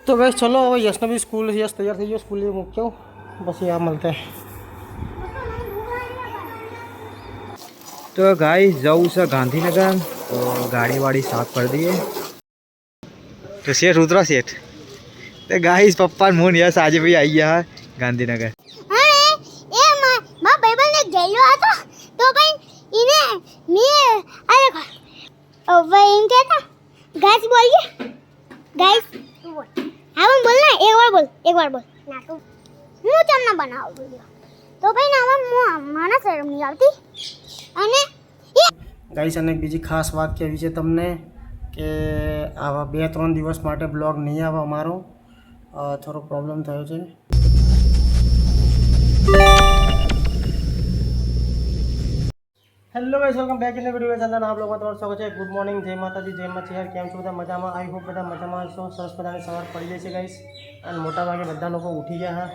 तो वैसे चलो यश ने भी स्कूल यश तैयार थी स्कूल मुक्यो बस यहाँ मिलते हैं। तो गाइस जाऊँ से गांधीनगर तो गाड़ी वाड़ी साफ कर दी है। तो सेठ उतरा सेठ तो गाइस पप्पा मोहन यश आज भी आई है गांधीनगर। गाइस बोलिए गाइस हाँ बोलना एक बार बोल ना तो હું ચમ ના બનાવું વિડિયો તો ભાઈ ના મને શરમ નહીં આવતી અને ગાઈસ અને બીજી ખાસ વાત કહેવી છે તમને કે આવા 2-3 દિવસ માટે બ્લોગ નહીં આવે અમારો થોડો પ્રોબ્લેમ થયો છે। Hello guys welcome back in the video Chandan आप लोगों का स्वागत है। गुड मॉर्निंग जय माता दी जय माता यार केम छो बधा मजा में आई होप बधा मजा में छो। सरस बधाने सवार पड़ी जाए गाइस और मोटा भागे बधा लोग उठी गया है।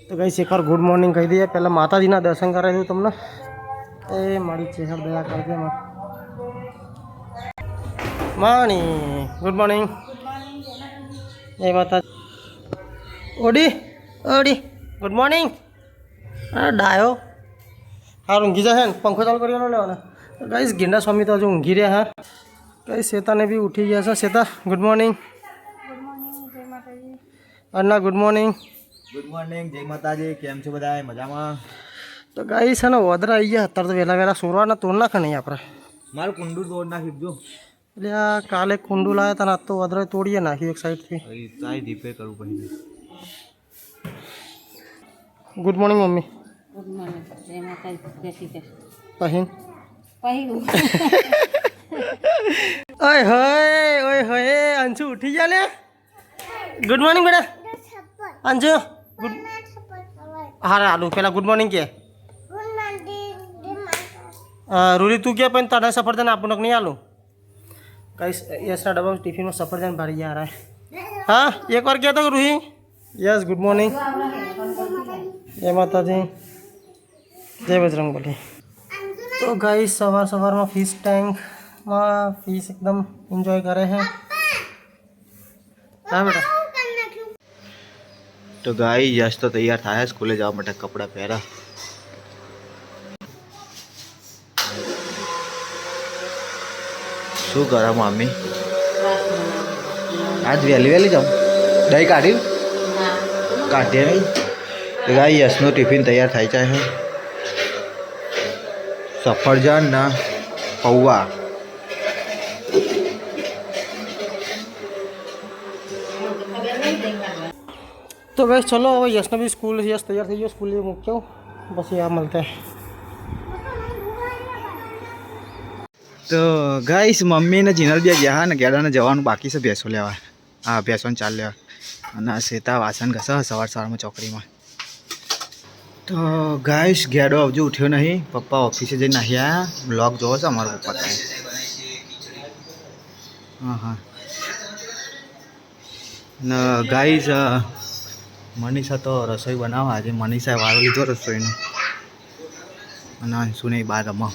तो गाइस एक बार गुड मॉर्निंग कही दीजिए। पहला माताजी ना दर्शन कराई दूँ तुमने ए मारी चेहर दया कर दे मानी। गुड मॉर्निंग जय माता ओडी ओडी गुड मॉर्निंग डायो हाँ ऊँघी जाए पंखो चालू कर लेवाना। गाइस गिंडा स्वामी तो हजू ऊँघी रहा है। गाइस श्वेता ने भी उठी गया है। श्वेता गुड मॉर्निंग जय माताजी। अन्ना गुड मॉर्निंग जय माताजी केम छो बधाय मजा में। तो गाइस है ना वदरा आई गया अत्यार तो वेला वेला सोरवा ना तोड़ नाखे नहीं अपने मारू कुंडू तोड़ नाखीजो એટલે આ કાલે કુંડુ લાયા હતા ને તો વદરા તોડીએ નાખ્યું એક સાઈડથી। ચાય રિપેર કરવું પડી। Good morning mummy. Good morning જય માતાજી જય શ્રી કૃષ્ણ पहिन पहिલું ओए होए अंशु उठी जा ले। गुड मॉर्निंग बेटा अंशु गुड हाँ आलू पहला गुड मॉर्निंग के रूरी तू क्या पहन ताड़ा सफरजन आप नहीं आलू गाइस यस ना डब्बा टिफिन में सफरजन भरी जा रहा है। हाँ एक बार क्या था रूही यस गुड मॉर्निंग जय माता जी जय बजरंगबली। तो गाइस सवार सवार में फिश टैंक में फिश एकदम एंजॉय करे हैं। हाँ बेटा तो गाई यश तो तैयार था है स्कूले जावा माटे कपड़ा पहरा। शू करा मम्मी आज वेली वेली जाऊँ दही काढ़ी काढ़ी नहीं। तो गाई यश नो टिफिन तैयार थाई जाए सफरजन ना पौवा। तो वैसे चलो यश ने भी स्कूल यश तैयार थी स्कूल मुक्यो बस यहाँ मिलते हैं। तो गाइस मम्मी ने जीनल भी गया ने गेड़ा ने जवान बाकी से भैंसो लेवा। हाँ भैंसो चाल लेवा अने सीता वासन घसा सवार सवार में चौकड़ी में। तो गाइस गेड़ो हजू उठ्यो नहीं पप्पा ऑफिस जैसे नहीं आया ब्लॉग जो है अमर पप्पा का। हाँ हाँ न गाइस मनीषा तो रसोई बनावा आज मनीषा वारो लीधो रसोई ने सुने बार रमो।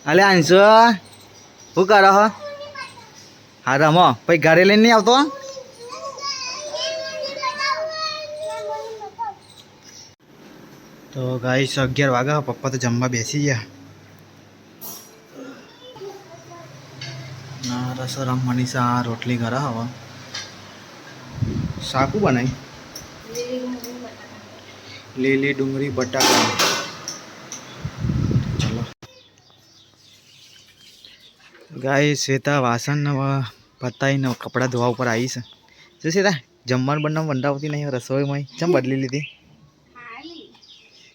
अले अंशु शू कर हाँ रमो पी गाड़ी लઈને नहीं आवतो। तो गाइस 11 वागा पप्पा तो जमवा बेसी गया ना रसोराम मनीषा रोटली करा हवा शाकू बनाई લીલી ડુંગળી બટાકા। चलो गाइस श्वेता वासन पताई न कपड़ा धोवा ऊपर आई से जो श्वेता जमवान बनना बनरावती नहीं रसोई में चम बदली लीधी।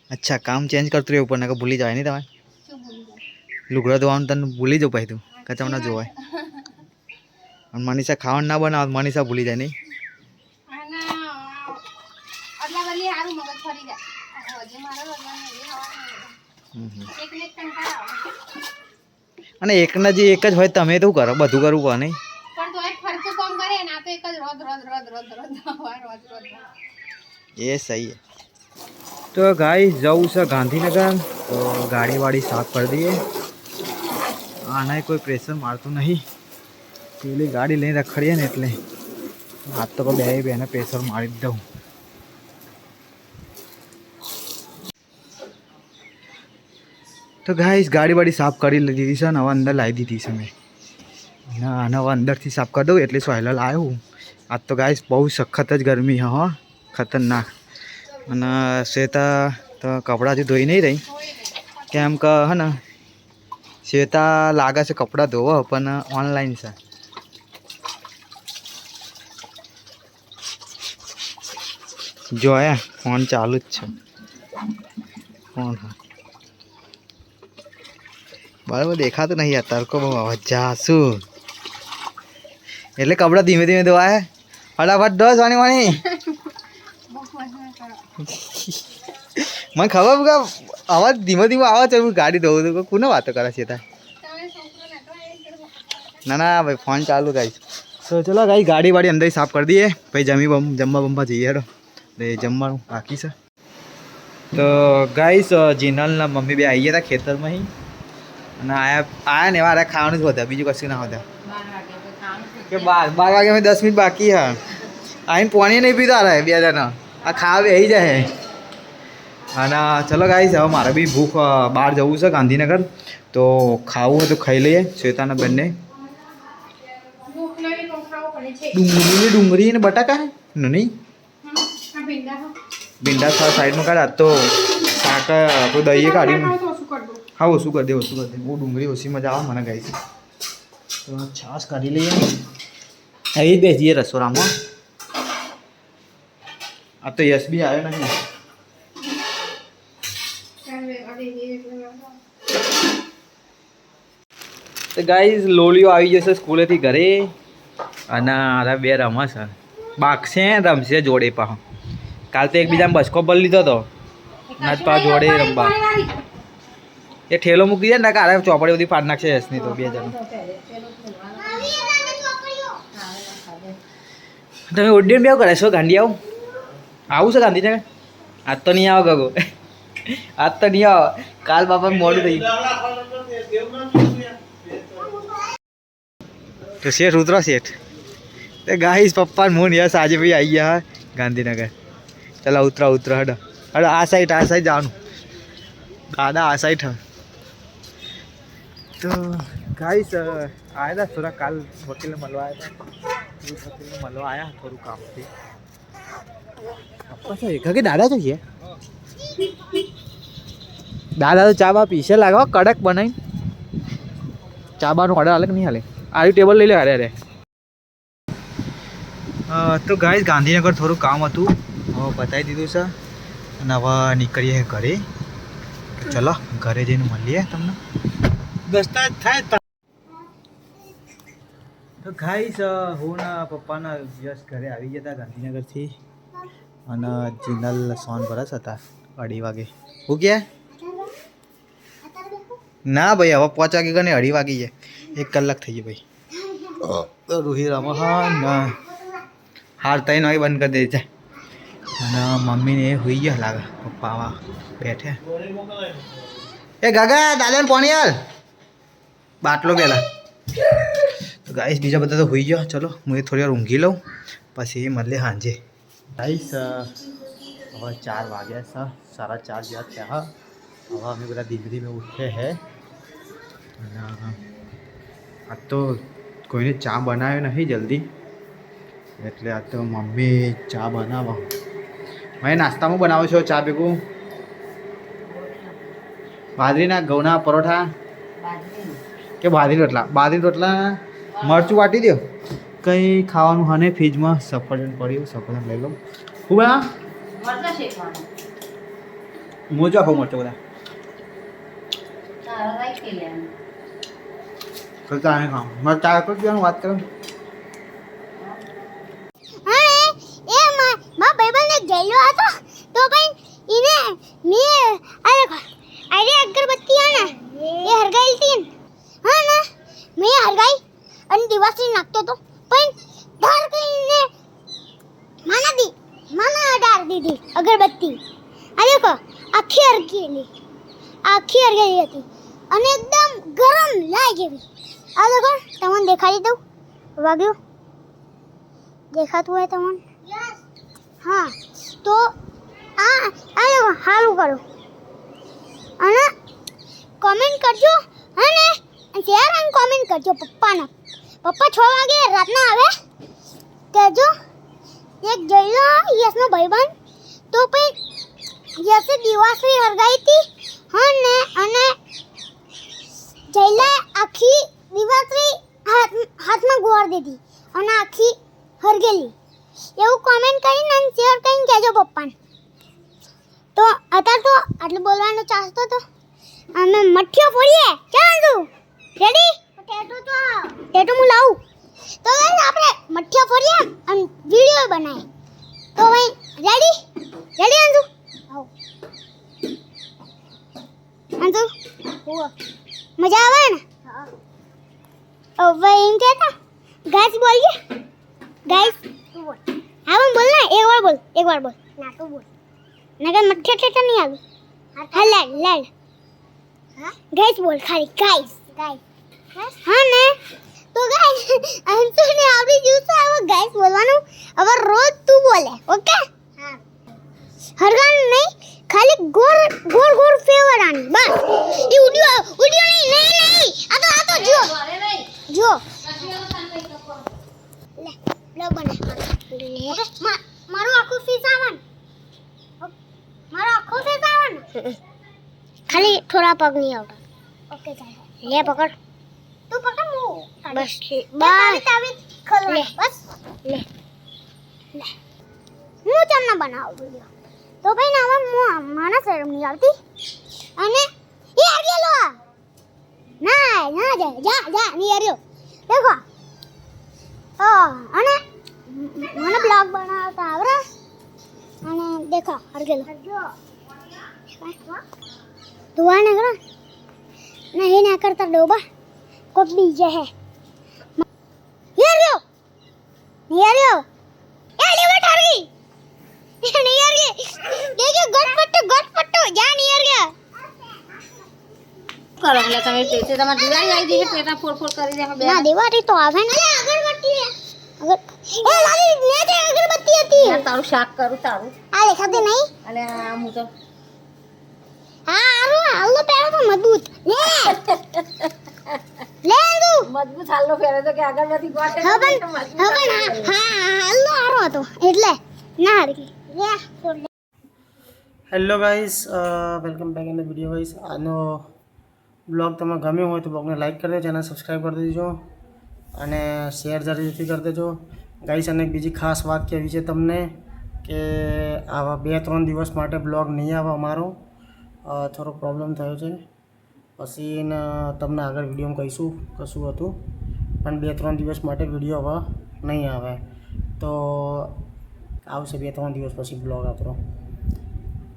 अच्छा काम चेंज करते रहे ऊपर ना भूली जाए नहीं तमें लुगड़ा धोवा तन भूली जाओ पाई तू कचम ना जोवाय और मनीषा खावा ना बना मनीषा भूली जाए नहीं। અને એકના જે એક જ હોય તમે તો કરો બધું કરવું પડે નહીં પણ તો એક ફરતું કામ કરે ના તો એક જ રોજ રોજ રોજ રોજ રોજ રોજ ये सही है। तो गाइस जाऊँ से गांधीनगर तो गाड़ी वाड़ी साफ कर दिए आना कोई प्रेशर मारतो नहीं પેલી ગાડી લઈને રખડીએ ને એટલે આજ તો બેને પ્રેશર મારી જ દઉં. તો ગાઈસ ગાડી વાડી સાફ કરી લીધી છે ને હવે અંદર લાવી દીધી છે મેં. અને હવે અંદરથી સાફ કરી દઉં એટલે સોયલો લાવ્યું. આજ તો ગાઈસ બહુ સખત જ ગરમી હો, ખતરનાક. અને શ્વેતા તો કપડાં હજુ ધોઈ નહીં રહી, કેમ કે હે ને શ્વેતા લાગે છે કપડાં ધોવો પણ ઓનલાઈન છે. જોયા ફોન ચાલુ જ છે. ફોન બરાબર દેખાતું નહીં યાર, તડકો બહુ આવે જાશું એટલે કપડાં ધીમે ધીમે ધોવાય. ફટાફટ ધો વાણી વાણી. મને ખબર કે અવાજ ધીમે ધીમે આવે છે, હું ગાડી ધોવું છું. કોને વાતો કરે છે? ના ના ભાઈ ફોન ચાલુ ગાઈશ. તો ચલો ગાઈ ગાડી વાડી અંદર સાફ કરી દઈએ, પછી જમવા બમવા જઈએ. હેડો એટલે જમવાનું બાકી છે. તો ગાઈસ જીનલના મમ્મી બે આવી ગયા હતા ખેતરમાં અને આયા ને એવા ખાવાનું જ વધ્યા, બીજું કશું ના વધ્યા. કે 12 વાગે અમે 10 મિનિટ બાકી હા આવીને પાણી નહીં પીતા રહે બે જણા, આ ખાવા બેસી જાય. અને ચલો ગાઈસ હવે મારે બી ભૂખ, બહાર જવું છે ગાંધીનગર, તો ખાવું હોય તો ખાઈ લઈએ. શ્વેતાના બંને ડુંગળી ને બટાકા નહીં ભીંડા સાઈડમાં કાઢ્યા તો શાક તો દહીએ કાઢ્યું. હા ઓછું કરી દે, ઓછું કરી દે. બહુ ડુંગળી ઓછી મજા આવે મને ગાઈસ. તો છાશ કાઢી લઈએ, અહીં બેસીએ રસોડામાં. આ તો યશ બી આવ્યો નહીં. તો ગાઈસ લોલીઓ આવી જશે સ્કૂલેથી ઘરે અને આરા બે રમસ બાગશે રમશે જોડે પા. કાલ તો એકબીજાને બસકો પર લીધો હતો નાચ પા જોડે રમવા. એ ઠેલો મૂકી દે ને કાલે ચોપડી બધી ફાડ નાખશે યશની તો બે જણ. તમે ઉડ્ડયન બે કરે છો ગાંડી? આવું છે ગાંધીનગર? આજ તો નહીં આવો ગગો, આજ તો નહીં આવો. કાલ બાપા મોડું થઈ ગયું. તો શેઠ ઉતરો શેઠ. તો ગાઈસ પપ્પા મોન યસ આજે ભાઈ આવી ગયા ગાંધીનગર. ચલો ઉતરો ઉતરો. હડો હડો આ સાઈડ જવાનું. દાદા આ સાઈડ. તો ગાઈસ આવ્યા હતા થોડા કાલ વકીલને મળવા આવ્યા હતા. વકીલને મળવા આવ્યા થોડું કામથી. પપ્પા છે કે દાદા તો છે? દાદા તો ચા બા પીશે લાગો કડક બનાવી. ચા બાનો ઓર્ડર અલગ નહીં હાલે. આરી ટેબલ લઈ લે. અરે અરે તો ગાઈસ ગાંધીનગર થોડું કામ હતું, હવે બતાવી દીધું છે અને હવે નીકળીએ ઘરે. ચલો ઘરે જઈને મળીએ તમને. દસ્તા થાય તો ગાઈસ હું ના પપ્પાના યશ ઘરે આવી ગયા હતા ગાંધીનગરથી અને જીનલ સોન બરસ હતા 2:30 વાગે. હું ક્યાં ના ભાઈ હવે 5 વાગે ગણે 2:30 વાગી જાય, 1 કલાક થઈ ગઈ ભાઈ. તો રૂહી રમા ના હાર તઈ નવી બંધ કરી દે છે અને મમ્મીને એ હોઈ ગયા લાગે. પપ્પા બેઠે. એ ગાગા દાદાને પાણી યાર બાટલો પહેલા. તો ગાઈસ બીજા બધા તો હોઈ ગયા. ચલો હું થોડી વાર ઊંઘી લઉં પછી મળીએ સાંજે. ગાઈસ હવે 4 વાગ્યા છે, 4:30 જેવા થયા. હવે અમે બધા ધીમે ધીમે ઉઠે હે અને આ તો કોઈને ચા બનાવ્યો નહીં જલ્દી, એટલે આ તો મમ્મી ચા બનાવો. મેં નાસ્તામાં બનાવો છો ચા ભેગું? બાજરીના ઘઉંના પરોઠા કે બાજરી રોટલા? બાજરી રોટલા મરચું વાટી દો. કંઈ ખાવાનું હને ફ્રીજમાં સફરજન પડ્યું, સફરજન લઈ લો. હું બના મોજો આખો મરચો બધા ચા નહીં ખાવું. મારે ચા કરી દેવાનું વાત કરો. ગયેલો હતો તો ભાઈ એને મેં અરે અગરબત્તી હે ને એ હરગાઈ હતી હા ને મેં હરગાઈ અને દિવસથી નાખતો તો પણ ધાર કરીને માના ડાર દીધી અગરબત્તી. આ દેખો આખી હરગેલી હતી અને એકદમ ગરમ લાગી ગઈ. આ દેખો તમને દેખાડી દઉં વાગ્યું દેખાતું હોય તમને હા તો આ આ સારું કરો અને કોમેન્ટ કરજો અને શેર અને કોમેન્ટ કરજો પપ્પાના પપ્પા 6 વાગે રાતના આવે કહેજો એક જઈલો યસનો ભાઈબંધ તો પછી યસે દિવાસરી હરગાઈ હતી અને જઈલા આખી દિવાસરી હાથમાં ગોળ દીધી અને આખી હરગેલી એવું કોમેન્ટ કરીને અને શેર કરીને કહેજો પપ્પાને તો અત્યારે તો આટલું બોલવાનો ચાહતો તો અમે મઠિયો ફોડીએ ચાલ તું રેડી ટેટો હું લાવું તો ગાઈસ આપણે મઠિયો ફોડીએ અને વિડિયો બનાવીએ તો ભાઈ રેડી અંજુ આવો અંજુ મજા આવે ને હા હવે એમ કહેતા ગાઈસ બોલીએ ગાઈસ તું બોલ હા બોલ ને એક વાર બોલ ના તું બોલ નગર મઠિયા ટેટા નહીં આવે હા લેડ ગાઈસ બોલ ખાલી ગાઈસ હા ને તો ગાઈસ અંશુને આવડી ગયું છે હવે ગાઈસ બોલવાનું હવે રોજ તું બોલે ઓકે હા હરગાન નહીં ખાલી ગોળ ફેરવવાની બસ એ ઉડિયો નહીં આ તો જો લે બ્લોગ બને મારું આખું ફીસ આવવાનું ખાલી થોડા પગ નહીં આવતા ઓકે ચાલ લે પકડ તું પકડ હું બસ તાવી ખોલ લે બસ લે હું તમને બનાવું વિડિયો તો ભાઈ ના મને શરમ નહીં આવતી અને એ આગેલો ના જા નહીં આવ્યો દેખો અને મને બ્લોગ બનાવતા આવડે અને દેખો હરગેલો ધુઆ ને કરો નહીં ના કરતા ડોબા કોક બીજે હે યાર એ લેવટ હરગી નહીં હરગી દેખો ગટપટ્ટો જા નહીં હરગ્યા કરો એટલે તમે પેટે તમારે દિવાળી આવી જશે પેટા ફોડ કરી દે ના દિવાળી તો આવે ને અગરબત્તી એ લાલી ને જે અગરબત્તી હતી તારું શાક કરું તારું આ દેખાતી નહીં અને હું તો હા હાલો પેલો તો મજબૂત લે તું મજબૂત હાલનો ફેરે તો કે અગરબત્તી ગોટે હવે હાલો હારો હતો એટલે ના હરગી લે છોડ hello guys welcome back in the video guys આનો બ્લોગ તમને ગમ્યો હોય તો બ્લોગને લાઈક કરી દેજો ચેનલ સબસ્ક્રાઈબ કરી દેજો અને શેર જરૂરથી કરી દેજો ગાઈસ અને બીજી ખાસ વાત કહેવી છે તમને કે આવા 2-3 દિવસ માટે બ્લોગ નહીં આવે અમારો થોડો પ્રોબ્લેમ થયો છે પછી તમને આગળ વિડીયોમાં કહીશું કશું હતું પણ 2-3 દિવસ માટે વિડીયો હવે નહીં આવે તો આવશે 2-3 દિવસ પછી બ્લોગ આપણો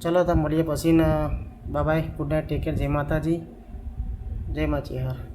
ચલો તો મળીએ પછી ને bye good night take care જય માતાજી જય માચી હા